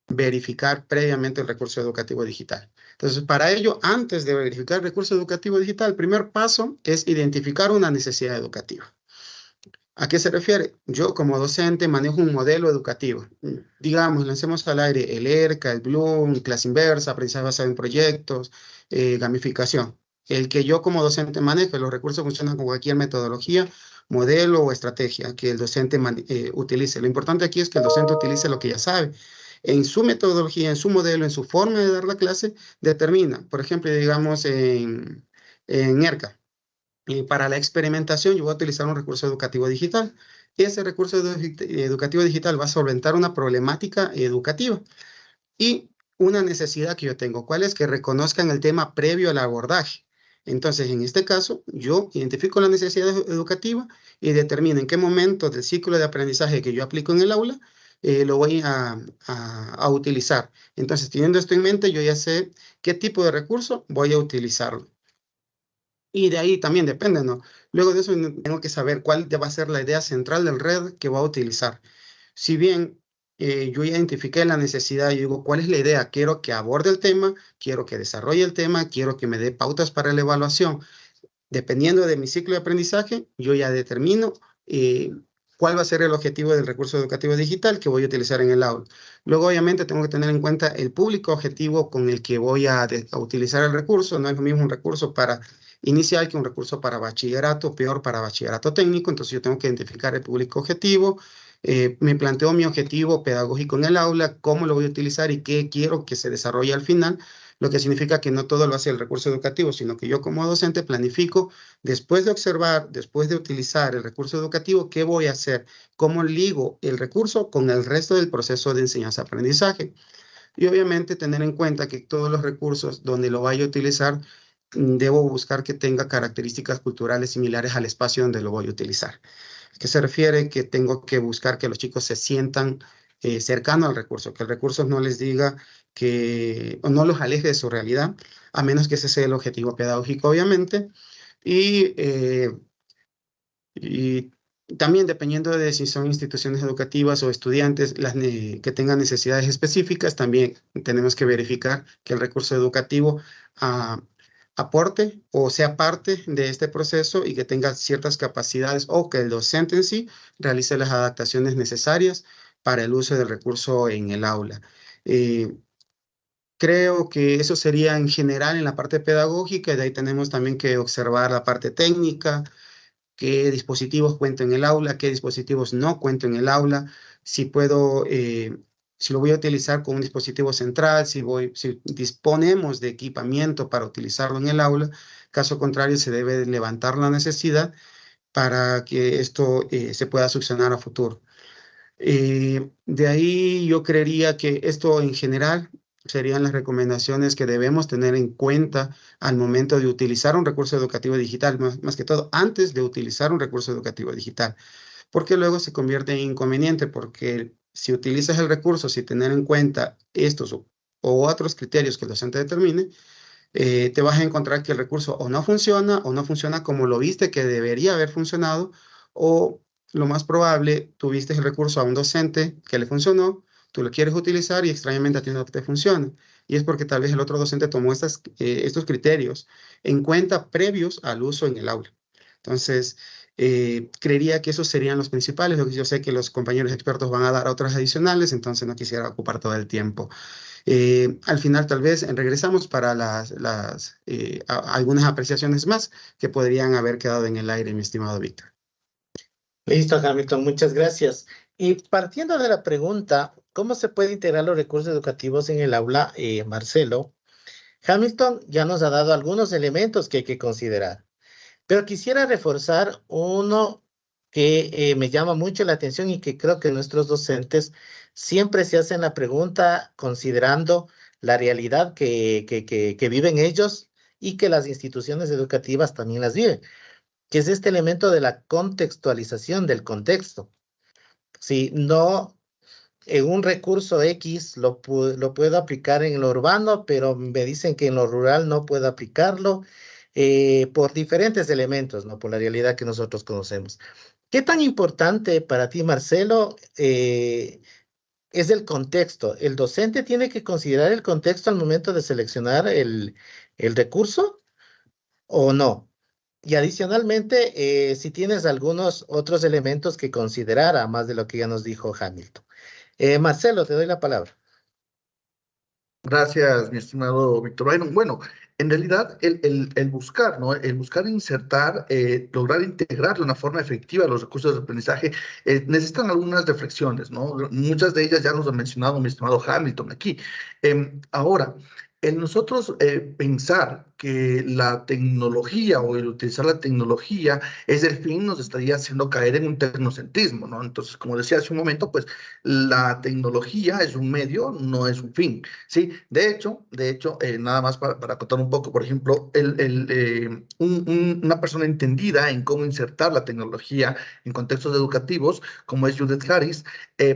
verificar previamente el recurso educativo digital. Entonces, para ello, antes de verificar el recurso educativo digital, el primer paso es identificar una necesidad educativa. ¿A qué se refiere? Yo como docente manejo un modelo educativo. Digamos, lancemos al aire el ERCA, el Bloom, clase inversa, aprendizaje basado en proyectos, gamificación. El que yo como docente manejo, los recursos funcionan con cualquier metodología, modelo o estrategia que el docente utilice. Lo importante aquí es que el docente utilice lo que ya sabe. En su metodología, en su modelo, en su forma de dar la clase, determina. Por ejemplo, digamos, en en ERCA. Y para la experimentación yo voy a utilizar un recurso educativo digital. Ese recurso educativo digital va a solventar una problemática educativa y una necesidad que yo tengo. ¿Cuál es? Que reconozcan el tema previo al abordaje. Entonces, en este caso, yo identifico la necesidad educativa y determino en qué momento del ciclo de aprendizaje que yo aplico en el aula lo voy a utilizar. Entonces, teniendo esto en mente, yo ya sé qué tipo de recurso voy a utilizarlo. Y de ahí también depende, ¿no? Luego de eso tengo que saber cuál va a ser la idea central del red que voy a utilizar. Si bien yo ya identifiqué la necesidad, yo digo, ¿cuál es la idea? Quiero que aborde el tema, quiero que desarrolle el tema, quiero que me dé pautas para la evaluación. Dependiendo de mi ciclo de aprendizaje, yo ya determino cuál va a ser el objetivo del recurso educativo digital que voy a utilizar en el aula. Luego, obviamente, tengo que tener en cuenta el público objetivo con el que voy a utilizar el recurso. No es lo mismo un recurso para inicial que un recurso para bachillerato, peor para bachillerato técnico. Entonces, yo tengo que identificar el público objetivo. Me planteo mi objetivo pedagógico en el aula, cómo lo voy a utilizar y qué quiero que se desarrolle al final, lo que significa que no todo lo hace el recurso educativo, sino que yo como docente planifico, después de observar, después de utilizar el recurso educativo, qué voy a hacer, cómo ligo el recurso con el resto del proceso de enseñanza-aprendizaje. Y obviamente tener en cuenta que todos los recursos donde lo vaya a utilizar, debo buscar que tenga características culturales similares al espacio donde lo voy a utilizar. ¿A qué se refiere? Que tengo que buscar que los chicos se sientan cercanos al recurso, que el recurso no les diga o no los aleje de su realidad, a menos que ese sea el objetivo pedagógico, obviamente. Y también dependiendo de si son instituciones educativas o estudiantes que tengan necesidades específicas, también tenemos que verificar que el recurso educativo aporte o sea parte de este proceso y que tenga ciertas capacidades o que el docente en sí realice las adaptaciones necesarias para el uso del recurso en el aula. Creo que eso sería en general en la parte pedagógica, y de ahí tenemos también que observar la parte técnica, qué dispositivos cuento en el aula, qué dispositivos no cuento en el aula, si puedo, si lo voy a utilizar con un dispositivo central, si disponemos de equipamiento para utilizarlo en el aula. Caso contrario, se debe levantar la necesidad para que esto se pueda solucionar a futuro. De ahí yo creería que esto en general serían las recomendaciones que debemos tener en cuenta al momento de utilizar un recurso educativo digital, más que todo antes de utilizar un recurso educativo digital, porque luego se convierte en inconveniente, porque si utilizas el recurso sin tener en cuenta estos o otros criterios que el docente determine, te vas a encontrar que el recurso o no funciona como lo viste que debería haber funcionado, o lo más probable, tuviste el recurso a un docente que le funcionó, tú lo quieres utilizar y extrañamente a ti no te funciona. Y es porque tal vez el otro docente tomó estos criterios en cuenta previos al uso en el aula. Entonces, creería que esos serían los principales. Yo sé que los compañeros expertos van a dar otras adicionales, entonces no quisiera ocupar todo el tiempo. Al final, tal vez regresamos para algunas apreciaciones más que podrían haber quedado en el aire, mi estimado Víctor. Listo, Hamilton, muchas gracias. Y partiendo de la pregunta, ¿cómo se puede integrar los recursos educativos en el aula, Marcelo? Hamilton ya nos ha dado algunos elementos que hay que considerar, pero quisiera reforzar uno que me llama mucho la atención y que creo que nuestros docentes siempre se hacen la pregunta considerando la realidad que viven ellos y que las instituciones educativas también las viven, que es este elemento de la contextualización del contexto. Si no, en un recurso X lo puedo aplicar en lo urbano, pero me dicen que en lo rural no puedo aplicarlo por diferentes elementos, ¿no? Por la realidad que nosotros conocemos. ¿Qué tan importante para ti, Marcelo, es el contexto? ¿El docente tiene que considerar el contexto al momento de seleccionar el recurso o no? Y adicionalmente, si tienes algunos otros elementos que considerar, a más de lo que ya nos dijo Hamilton. Marcelo, te doy la palabra. Gracias, mi estimado Víctor Byron. Bueno, en realidad el buscar, ¿no? El buscar insertar, lograr integrar de una forma efectiva los recursos de aprendizaje, necesitan algunas reflexiones, ¿no? Muchas de ellas ya nos ha mencionado mi estimado Hamilton aquí. Ahora, nosotros pensar que la tecnología o el utilizar la tecnología es el fin, nos estaría haciendo caer en un tecnocentrismo, ¿no? Entonces, como decía hace un momento, pues la tecnología es un medio, no es un fin, ¿sí? De hecho, nada más para contar un poco, por ejemplo, una persona entendida en cómo insertar la tecnología en contextos educativos, como es Judith Harris,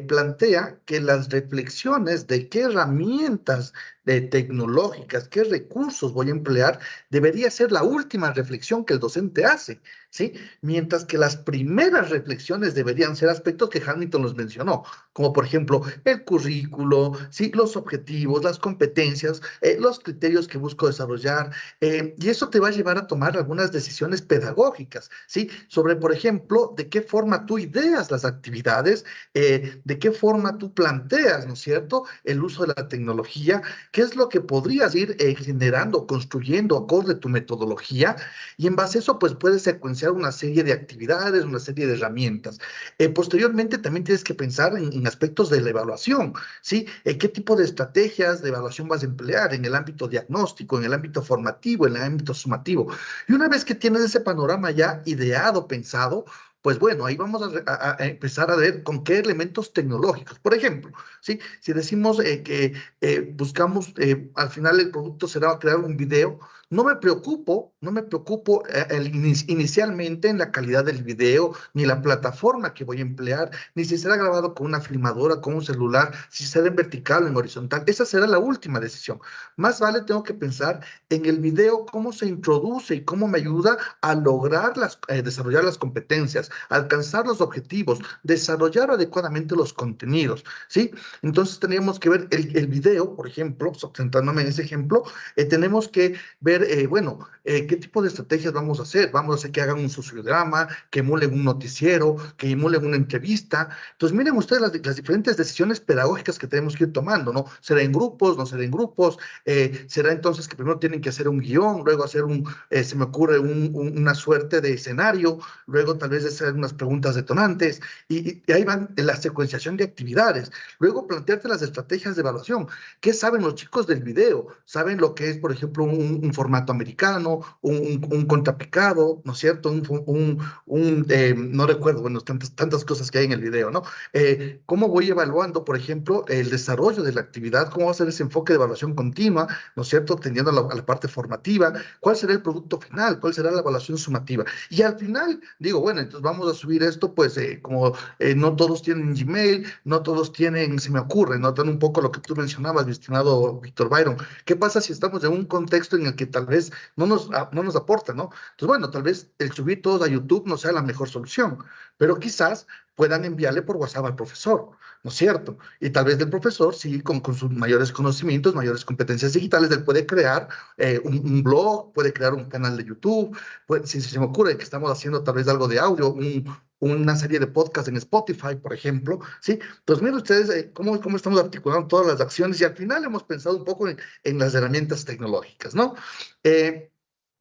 plantea que las reflexiones de qué herramientas tecnológicas, qué recursos voy a emplear, debería ser la última reflexión que el docente hace, ¿sí? Mientras que las primeras reflexiones deberían ser aspectos que Hamilton los mencionó, como por ejemplo el currículo, ¿sí? Los objetivos, las competencias, los criterios que busco desarrollar, y eso te va a llevar a tomar algunas decisiones pedagógicas, ¿sí? Sobre, por ejemplo, de qué forma tú ideas las actividades, de qué forma tú planteas, ¿no es cierto?, el uso de la tecnología, qué es lo que podrías ir generando, construyendo acorde a tu metodología, y en base a eso, pues puedes secuenciar una serie de actividades, una serie de herramientas. Posteriormente, también tienes que pensar en aspectos de la evaluación, ¿sí? ¿Qué tipo de estrategias de evaluación vas a emplear en el ámbito diagnóstico, en el ámbito formativo, en el ámbito sumativo? Y una vez que tienes ese panorama ya ideado, pensado, pues bueno, ahí vamos a empezar a ver con qué elementos tecnológicos. Por ejemplo, ¿sí? Si decimos que buscamos, al final el producto será crear un video, no me preocupo inicialmente en la calidad del video, ni la plataforma que voy a emplear, ni si será grabado con una filmadora, con un celular, si será en vertical o en horizontal. Esa será la última decisión. Más vale tengo que pensar en el video, cómo se introduce y cómo me ayuda a lograr desarrollar las competencias, alcanzar los objetivos, desarrollar adecuadamente los contenidos, ¿sí? Entonces tenemos que ver el video, por ejemplo, centrándome en ese ejemplo, tenemos que ver, qué tipo de estrategias vamos a hacer. Vamos a hacer que hagan un sociodrama, que emulen un noticiero, que emulen una entrevista. Entonces miren ustedes las diferentes decisiones pedagógicas que tenemos que ir tomando, ¿no? ¿Será en grupos? ¿No será en grupos? ¿Será entonces que primero tienen que hacer un guión, luego hacer se me ocurre una suerte de escenario, luego tal vez hacer unas preguntas detonantes, y ahí van la secuenciación de actividades. Luego plantearte las estrategias de evaluación. ¿Qué saben los chicos del video? ¿Saben lo que es, por ejemplo, un formato americano, un contrapicado, ¿no es cierto? No recuerdo, bueno, tantas cosas que hay en el video, ¿no? ¿Cómo voy evaluando, por ejemplo, el desarrollo de la actividad? ¿Cómo va a ser ese enfoque de evaluación continua, ¿no es cierto? Tendiendo a la parte formativa. ¿Cuál será el producto final? ¿Cuál será la evaluación sumativa? Y al final, digo, bueno, entonces vamos a subir esto, pues, como no todos tienen Gmail, no todos tienen, se me ocurre, notan un poco lo que tú mencionabas, mi estimado Víctor Byron. ¿Qué pasa si estamos en un contexto en el que tal vez no nos aporta, ¿no? Entonces, bueno, tal vez el subir todos a YouTube no sea la mejor solución, pero quizás puedan enviarle por WhatsApp al profesor, ¿no es cierto? Y tal vez el profesor, sí, con sus mayores conocimientos, mayores competencias digitales, él puede crear un blog, puede crear un canal de YouTube, si se me ocurre que estamos haciendo tal vez algo de audio, una serie de podcasts en Spotify, por ejemplo, ¿sí? Entonces, miren ustedes cómo estamos articulando todas las acciones, y al final hemos pensado un poco en las herramientas tecnológicas, ¿no?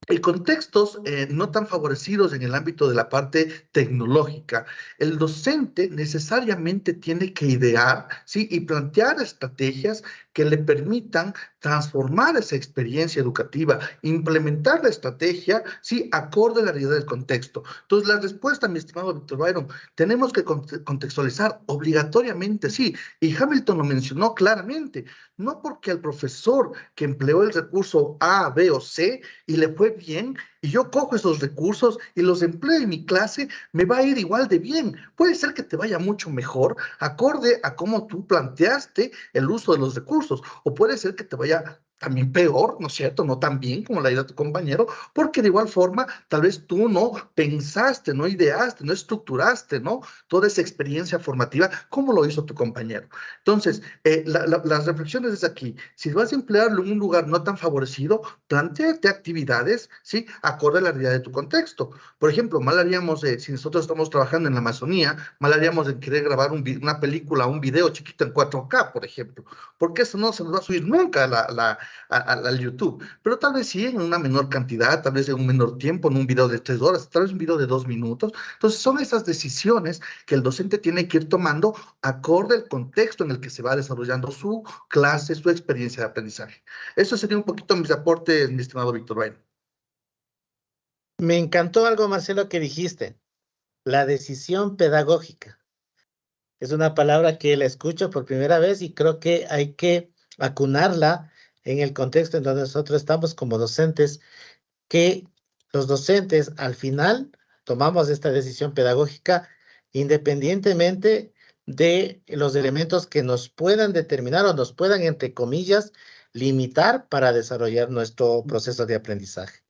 En contextos no tan favorecidos en el ámbito de la parte tecnológica, el docente necesariamente tiene que idear, ¿sí? Y plantear estrategias que le permitan transformar esa experiencia educativa, implementar la estrategia, ¿sí? Acorde a la realidad del contexto. Entonces, la respuesta, mi estimado Víctor Byron, tenemos que contextualizar obligatoriamente, sí, y Hamilton lo mencionó claramente, no porque el profesor que empleó el recurso A, B o C y le fue bien, y yo cojo esos recursos y los empleo en mi clase, me va a ir igual de bien. Puede ser que te vaya mucho mejor, acorde a cómo tú planteaste el uso de los recursos, o puede ser que te vaya también peor, ¿no es cierto? No tan bien como la idea de tu compañero, porque de igual forma, tal vez tú no pensaste, no ideaste, no estructuraste, ¿no? Toda esa experiencia formativa, como lo hizo tu compañero. Entonces, las reflexiones es aquí. Si vas a emplearlo en un lugar no tan favorecido, plantéate actividades, ¿sí? Acorde a la realidad de tu contexto. Por ejemplo, mal haríamos, si nosotros estamos trabajando en la Amazonía, mal haríamos en querer grabar una película, un video chiquito en 4K, por ejemplo, porque eso no se nos va a subir nunca al YouTube, pero tal vez sí en una menor cantidad, tal vez en un menor tiempo, en un video de 3 horas, tal vez un video de 2 minutos. Entonces son esas decisiones que el docente tiene que ir tomando acorde al contexto en el que se va desarrollando su clase, su experiencia de aprendizaje. Eso sería un poquito mis aportes, mi estimado Víctor Byron. Me encantó algo, Marcelo, que dijiste, la decisión pedagógica. Es una palabra que la escucho por primera vez y creo que hay que acunarla en el contexto en donde nosotros estamos como docentes, que los docentes al final tomamos esta decisión pedagógica independientemente de los elementos que nos puedan determinar o nos puedan, entre comillas, limitar para desarrollar nuestro proceso de aprendizaje.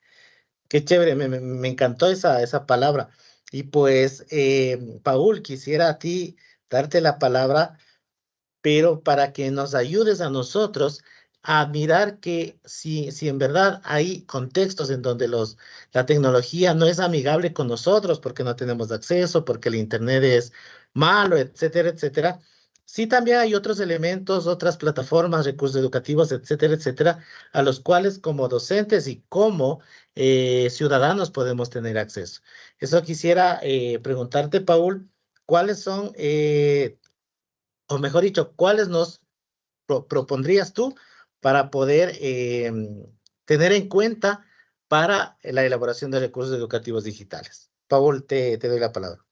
Qué chévere, me encantó esa palabra. Y pues, Paul, quisiera a ti darte la palabra, pero para que nos ayudes a nosotros a mirar que si en verdad hay contextos en donde la tecnología no es amigable con nosotros porque no tenemos acceso, porque el Internet es malo, etcétera, etcétera. Sí, también hay otros elementos, otras plataformas, recursos educativos, etcétera, etcétera, a los cuales como docentes y como ciudadanos podemos tener acceso. Eso quisiera preguntarte, Paul, ¿cuáles son o mejor dicho, cuáles nos propondrías tú para poder tener en cuenta para la elaboración de recursos educativos digitales? Paul, te doy la palabra.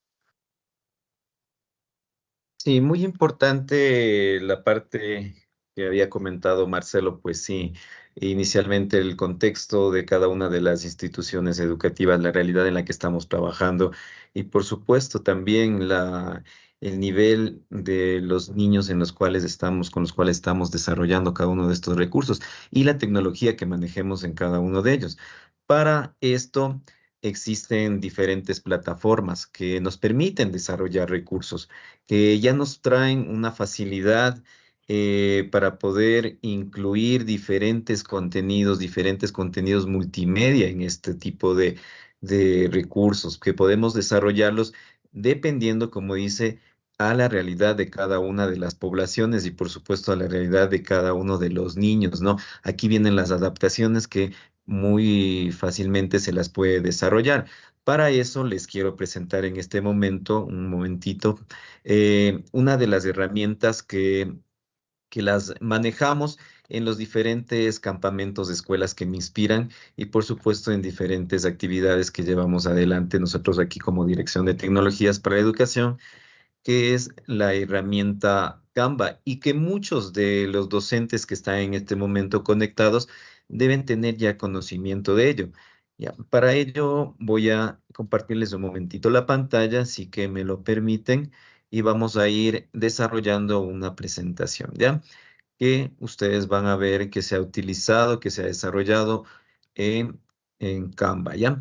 Sí, muy importante la parte que había comentado Marcelo, pues sí, inicialmente el contexto de cada una de las instituciones educativas, la realidad en la que estamos trabajando y por supuesto también el nivel de los niños en los cuales estamos, con los cuales estamos desarrollando cada uno de estos recursos y la tecnología que manejemos en cada uno de ellos. Para esto existen diferentes plataformas que nos permiten desarrollar recursos que ya nos traen una facilidad para poder incluir diferentes contenidos multimedia en este tipo de recursos, que podemos desarrollarlos dependiendo, como dice, a la realidad de cada una de las poblaciones y por supuesto a la realidad de cada uno de los niños, ¿no? Aquí vienen las adaptaciones que muy fácilmente se las puede desarrollar. Para eso les quiero presentar en este momento, un momentito, una de las herramientas que las manejamos en los diferentes campamentos de escuelas que me inspiran y por supuesto en diferentes actividades que llevamos adelante nosotros aquí como Dirección de Tecnologías para la Educación, que es la herramienta Canva y que muchos de los docentes que están en este momento conectados deben tener ya conocimiento de ello. Ya, para ello voy a compartirles un momentito la pantalla, si que me lo permiten, y vamos a ir desarrollando una presentación, ¿ya? Que ustedes van a ver que se ha utilizado, que se ha desarrollado en Canva, ¿ya?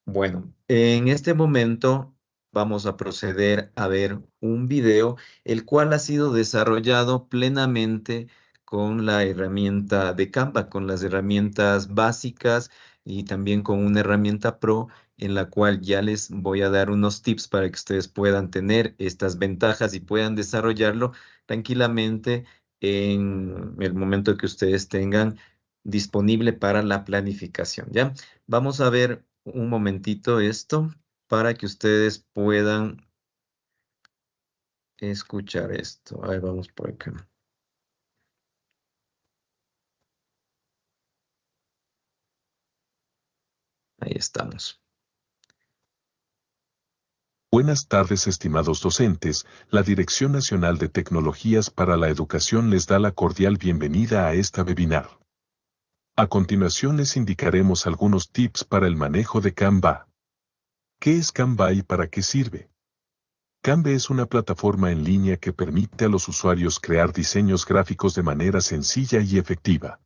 Bueno, en este momento vamos a proceder a ver un video, el cual ha sido desarrollado plenamente con la herramienta de Canva, con las herramientas básicas y también con una herramienta Pro en la cual ya les voy a dar unos tips para que ustedes puedan tener estas ventajas y puedan desarrollarlo tranquilamente en el momento que ustedes tengan disponible para la planificación, ¿ya? Vamos a ver un momentito esto para que ustedes puedan escuchar esto. A ver, vamos por acá. Ahí estamos. Buenas tardes, estimados docentes. La Dirección Nacional de Tecnologías para la Educación les da la cordial bienvenida a esta webinar. A continuación les indicaremos algunos tips para el manejo de Canva. ¿Qué es Canva y para qué sirve? Canva es una plataforma en línea que permite a los usuarios crear diseños gráficos de manera sencilla y efectiva.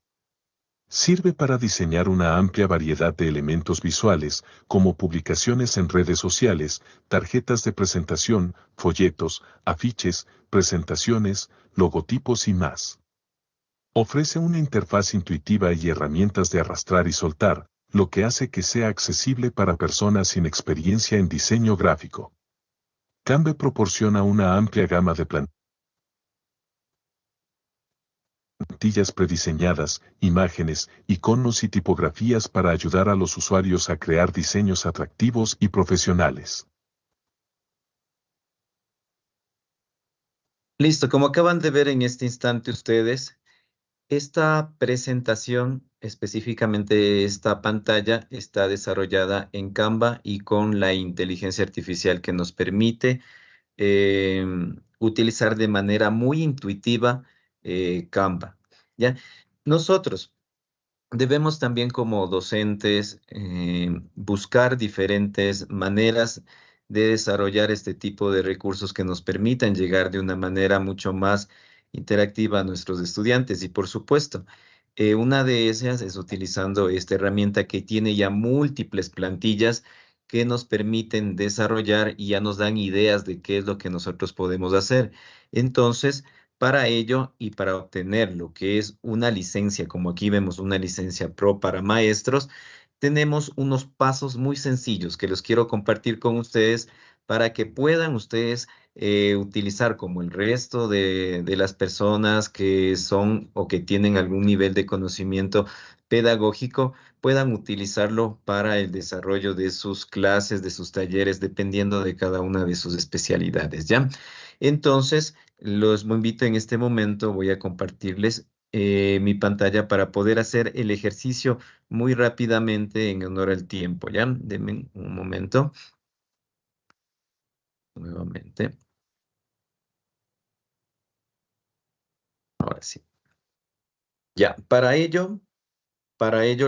Sirve para diseñar una amplia variedad de elementos visuales, como publicaciones en redes sociales, tarjetas de presentación, folletos, afiches, presentaciones, logotipos y más. Ofrece una interfaz intuitiva y herramientas de arrastrar y soltar, lo que hace que sea accesible para personas sin experiencia en diseño gráfico. Canva proporciona una amplia gama de plantillas prediseñadas, imágenes, iconos y tipografías para ayudar a los usuarios a crear diseños atractivos y profesionales. Listo, como acaban de ver en este instante ustedes, esta presentación, específicamente esta pantalla, está desarrollada en Canva y con la inteligencia artificial que nos permite utilizar de manera muy intuitiva Canva, ¿ya? Nosotros debemos también como docentes buscar diferentes maneras de desarrollar este tipo de recursos que nos permitan llegar de una manera mucho más interactiva a nuestros estudiantes. Y por supuesto, una de ellas es utilizando esta herramienta que tiene ya múltiples plantillas que nos permiten desarrollar y ya nos dan ideas de qué es lo que nosotros podemos hacer. Entonces, para ello y para obtener lo que es una licencia, como aquí vemos una licencia Pro para maestros, tenemos unos pasos muy sencillos que los quiero compartir con ustedes para que puedan ustedes utilizar como el resto de las personas que son o que tienen algún nivel de conocimiento pedagógico, puedan utilizarlo para el desarrollo de sus clases, de sus talleres, dependiendo de cada una de sus especialidades, ¿ya? Entonces, los invito en este momento, voy a compartirles mi pantalla para poder hacer el ejercicio muy rápidamente en honor al tiempo, ¿ya? Denme un momento. Nuevamente. Ahora sí. Ya, para ello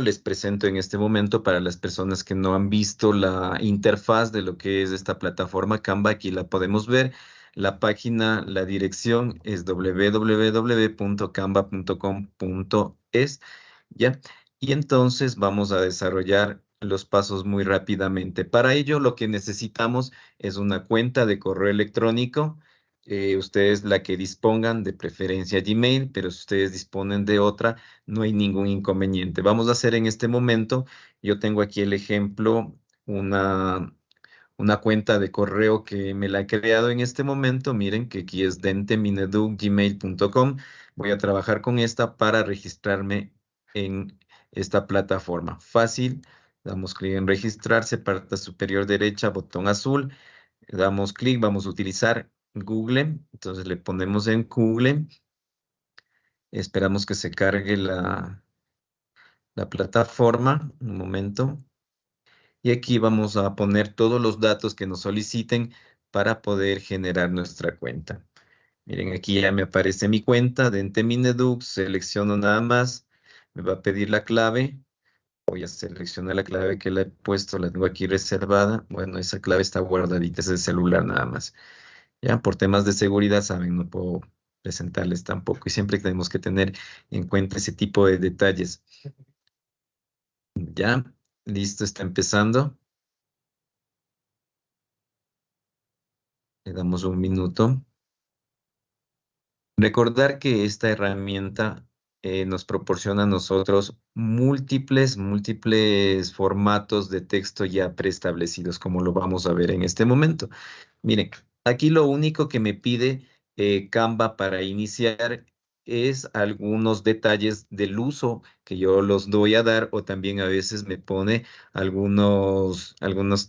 les presento en este momento para las personas que no han visto la interfaz de lo que es esta plataforma Canva, aquí la podemos ver. La página, la dirección es www.canva.com.es, ¿ya? Y entonces vamos a desarrollar los pasos muy rápidamente. Para ello lo que necesitamos es una cuenta de correo electrónico. Ustedes la que dispongan, de preferencia Gmail, pero si ustedes disponen de otra, no hay ningún inconveniente. Vamos a hacer en este momento, yo tengo aquí el ejemplo, una cuenta de correo que me la he creado en este momento. Miren que aquí es denteminedu@gmail.com. Voy a trabajar con esta para registrarme en esta plataforma. Fácil, damos clic en registrarse, parte superior derecha, botón azul. Damos clic, vamos a utilizar Google. Entonces le ponemos en Google. Esperamos que se cargue la plataforma. Un momento. Y aquí vamos a poner todos los datos que nos soliciten para poder generar nuestra cuenta. Miren, aquí ya me aparece mi cuenta de Ente-Mineduc, selecciono nada más, me va a pedir la clave, voy a seleccionar la clave que le he puesto, la tengo aquí reservada. Bueno, esa clave está guardadita, es el celular nada más. Ya, por temas de seguridad, saben, no puedo presentarles tampoco y siempre tenemos que tener en cuenta ese tipo de detalles. Ya, listo, está empezando. Le damos un minuto. Recordar que esta herramienta nos proporciona a nosotros múltiples formatos de texto ya preestablecidos, como lo vamos a ver en este momento. Miren, aquí lo único que me pide Canva para iniciar es algunos detalles del uso que yo los voy a dar, o también a veces me pone algunos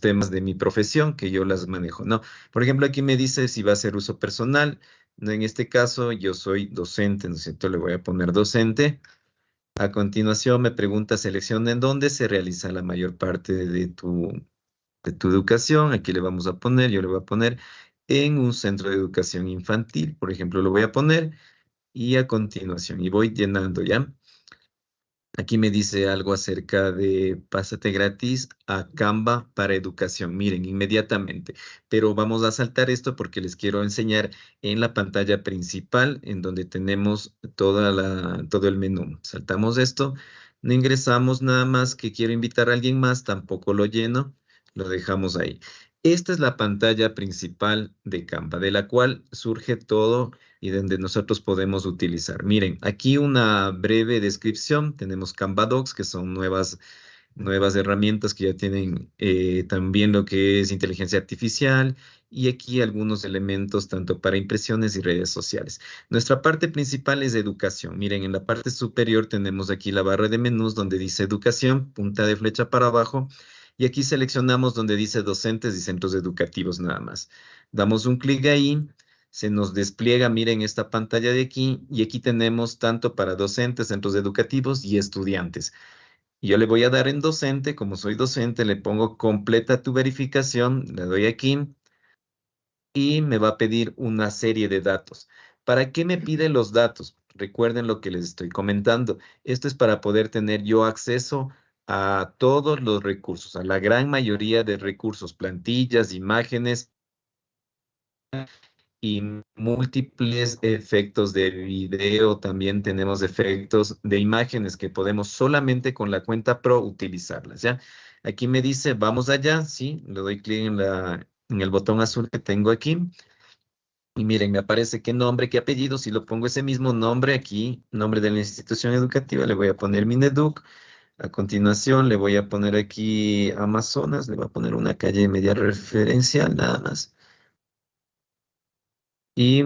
temas de mi profesión que yo las manejo, ¿no? Por ejemplo, aquí me dice si va a ser uso personal. No, en este caso yo soy docente, ¿no es cierto? Le voy a poner docente. A continuación me pregunta, selecciona en dónde se realiza la mayor parte de tu educación. Aquí le vamos a poner, yo le voy a poner en un centro de educación infantil, por ejemplo, lo voy a poner, y a continuación, y voy llenando, ¿ya? Aquí me dice algo acerca de pásate gratis a Canva para educación. Miren, inmediatamente. Pero vamos a saltar esto porque les quiero enseñar en la pantalla principal, en donde tenemos todo el menú. Saltamos esto, no ingresamos nada más que quiero invitar a alguien más, tampoco lo lleno, lo dejamos ahí. Esta es la pantalla principal de Canva, de la cual surge todo y donde nosotros podemos utilizar. Miren, aquí una breve descripción. Tenemos Canva Docs, que son nuevas herramientas que ya tienen también lo que es inteligencia artificial y aquí algunos elementos tanto para impresiones y redes sociales. Nuestra parte principal es educación. Miren, en la parte superior tenemos aquí la barra de menús donde dice educación, punta de flecha para abajo, y aquí seleccionamos donde dice docentes y centros educativos nada más. Damos un clic ahí, se nos despliega, miren esta pantalla de aquí, y aquí tenemos tanto para docentes, centros educativos y estudiantes. Y yo le voy a dar en docente, como soy docente, le pongo completa tu verificación, le doy aquí y me va a pedir una serie de datos. ¿Para qué me pide los datos? Recuerden lo que les estoy comentando. Esto es para poder tener yo acceso a todos los recursos, a la gran mayoría de recursos, plantillas, imágenes y múltiples efectos de video. También tenemos efectos de imágenes que podemos solamente con la cuenta Pro utilizarlas, ¿ya? Aquí me dice, vamos allá, sí, le doy clic en el botón azul que tengo aquí. Y miren, me aparece qué nombre, qué apellido. Si lo pongo ese mismo nombre aquí, nombre de la institución educativa, le voy a poner Mineduc. A continuación le voy a poner aquí Amazonas, le voy a poner una calle media referencial nada más. Y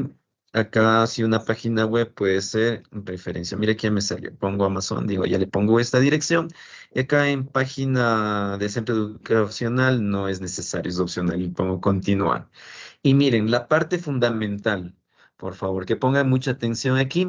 acá si una página web puede ser referencia. Mira aquí ya me salió. Pongo Amazon, digo, ya le pongo esta dirección. Y acá en página de centro educacional no es necesario, es opcional. Y pongo continuar. Y miren, la parte fundamental, por favor, que pongan mucha atención aquí.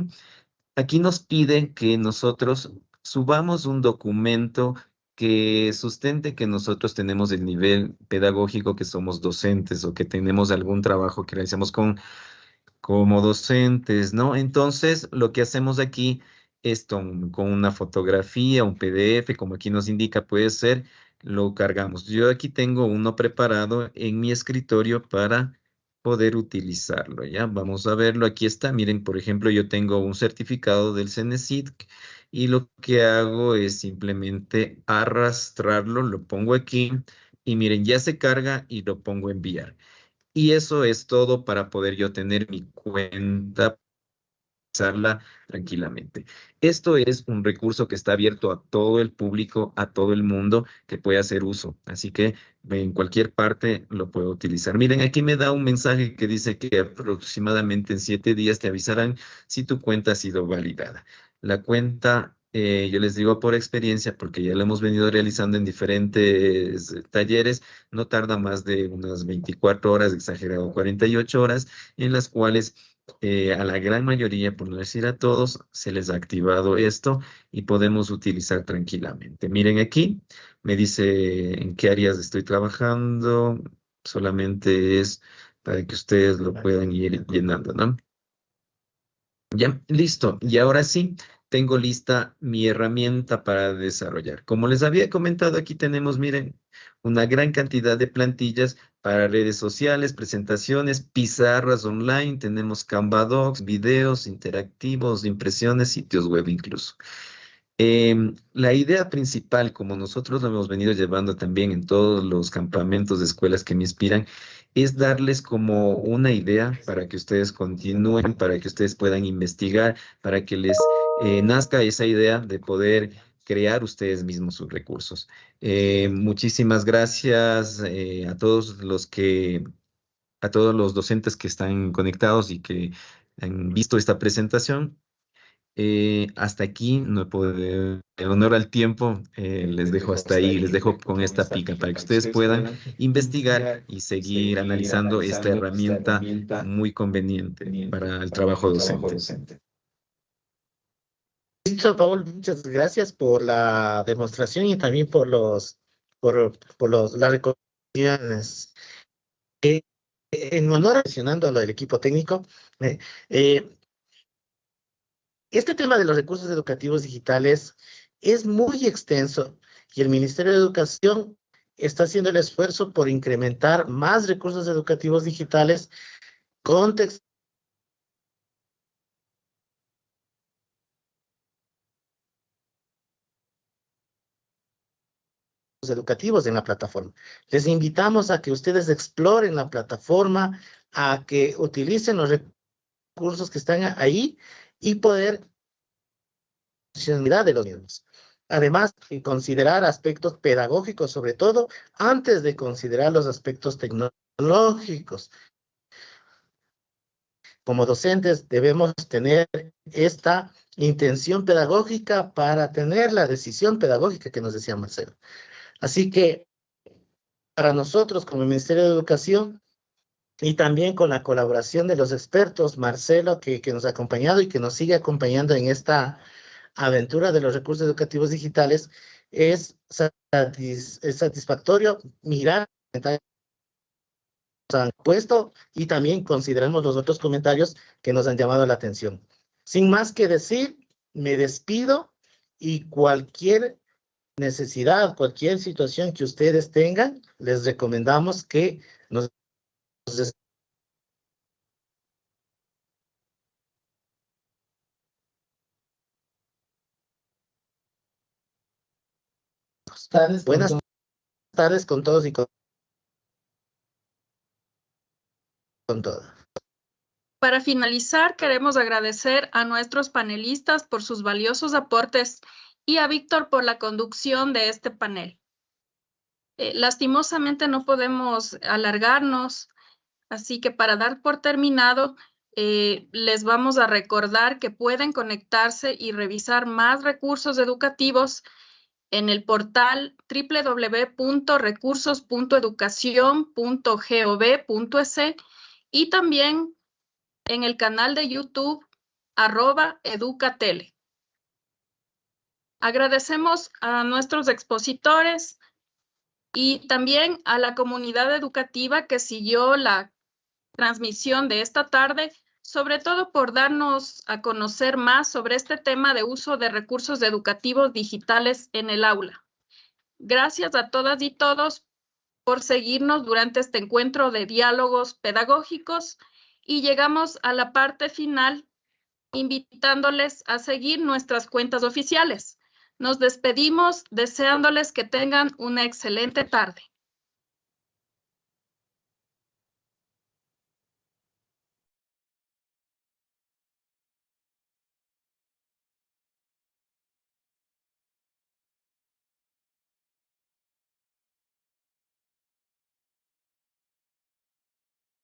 Aquí nos pide que nosotros subamos un documento que sustente que nosotros tenemos el nivel pedagógico, que somos docentes o que tenemos algún trabajo que realizamos como docentes, ¿no? Entonces, lo que hacemos aquí es con una fotografía, un PDF, como aquí nos indica, puede ser, lo cargamos. Yo aquí tengo uno preparado en mi escritorio para poder utilizarlo, ¿ya? Vamos a verlo, aquí está. Miren, por ejemplo, yo tengo un certificado del CENESID y lo que hago es simplemente arrastrarlo, lo pongo aquí y miren, ya se carga y lo pongo a enviar. Y eso es todo para poder yo tener mi cuenta, usarla tranquilamente. Esto es un recurso que está abierto a todo el público, a todo el mundo que puede hacer uso. Así que en cualquier parte lo puedo utilizar. Miren, aquí me da un mensaje que dice que aproximadamente en 7 días te avisarán si tu cuenta ha sido validada. La cuenta, yo les digo por experiencia, porque ya lo hemos venido realizando en diferentes talleres, no tarda más de unas 24 horas, exagerado 48 horas, en las cuales a la gran mayoría, por no decir a todos, se les ha activado esto y podemos utilizar tranquilamente. Miren aquí, me dice en qué áreas estoy trabajando, solamente es para que ustedes lo puedan ir llenando, ¿no? Ya, listo. Y ahora sí, tengo lista mi herramienta para desarrollar. Como les había comentado, aquí tenemos, miren, una gran cantidad de plantillas para redes sociales, presentaciones, pizarras online, tenemos Canva Docs, videos interactivos, impresiones, sitios web incluso. La idea principal, como nosotros lo hemos venido llevando también en todos los campamentos de escuelas que me inspiran, es darles como una idea para que ustedes continúen, para que ustedes puedan investigar, para que les nazca esa idea de poder crear ustedes mismos sus recursos. Muchísimas gracias a todos los docentes que están conectados y que han visto esta presentación. Hasta aquí no he podido, en honor al tiempo, les dejo hasta ahí, les dejo con esta pica para que ustedes puedan investigar y seguir analizando esta herramienta muy conveniente para el trabajo docente. Listo, Paul, muchas gracias por la demostración y también las recomendaciones. En honor, mencionando a lo del equipo técnico, este tema de los recursos educativos digitales es muy extenso y el Ministerio de Educación está haciendo el esfuerzo por incrementar más recursos educativos digitales con textos educativos en la plataforma. Les invitamos a que ustedes exploren la plataforma, a que utilicen los recursos que están ahí y poder funcionalidad de los mismos. Además, considerar aspectos pedagógicos, sobre todo, antes de considerar los aspectos tecnológicos. Como docentes debemos tener esta intención pedagógica para tener la decisión pedagógica que nos decía Marcelo. Así que para nosotros como Ministerio de Educación y también con la colaboración de los expertos, Marcelo, que nos ha acompañado y que nos sigue acompañando en esta aventura de los recursos educativos digitales, es satisfactorio mirar han puesto y también consideramos los otros comentarios que nos han llamado la atención. Sin más que decir, me despido y cualquier necesidad, cualquier situación que ustedes tengan, les recomendamos que nos buenas tardes con todos y con todas. Para finalizar, queremos agradecer a nuestros panelistas por sus valiosos aportes y a Víctor por la conducción de este panel. Lastimosamente no podemos alargarnos, así que para dar por terminado, les vamos a recordar que pueden conectarse y revisar más recursos educativos en el portal www.recursos.educacion.gov.es y también en el canal de YouTube @educatele. Agradecemos a nuestros expositores y también a la comunidad educativa que siguió la transmisión de esta tarde, sobre todo por darnos a conocer más sobre este tema de uso de recursos educativos digitales en el aula. Gracias a todas y todos por seguirnos durante este encuentro de diálogos pedagógicos y llegamos a la parte final invitándoles a seguir nuestras cuentas oficiales. Nos despedimos deseándoles que tengan una excelente tarde.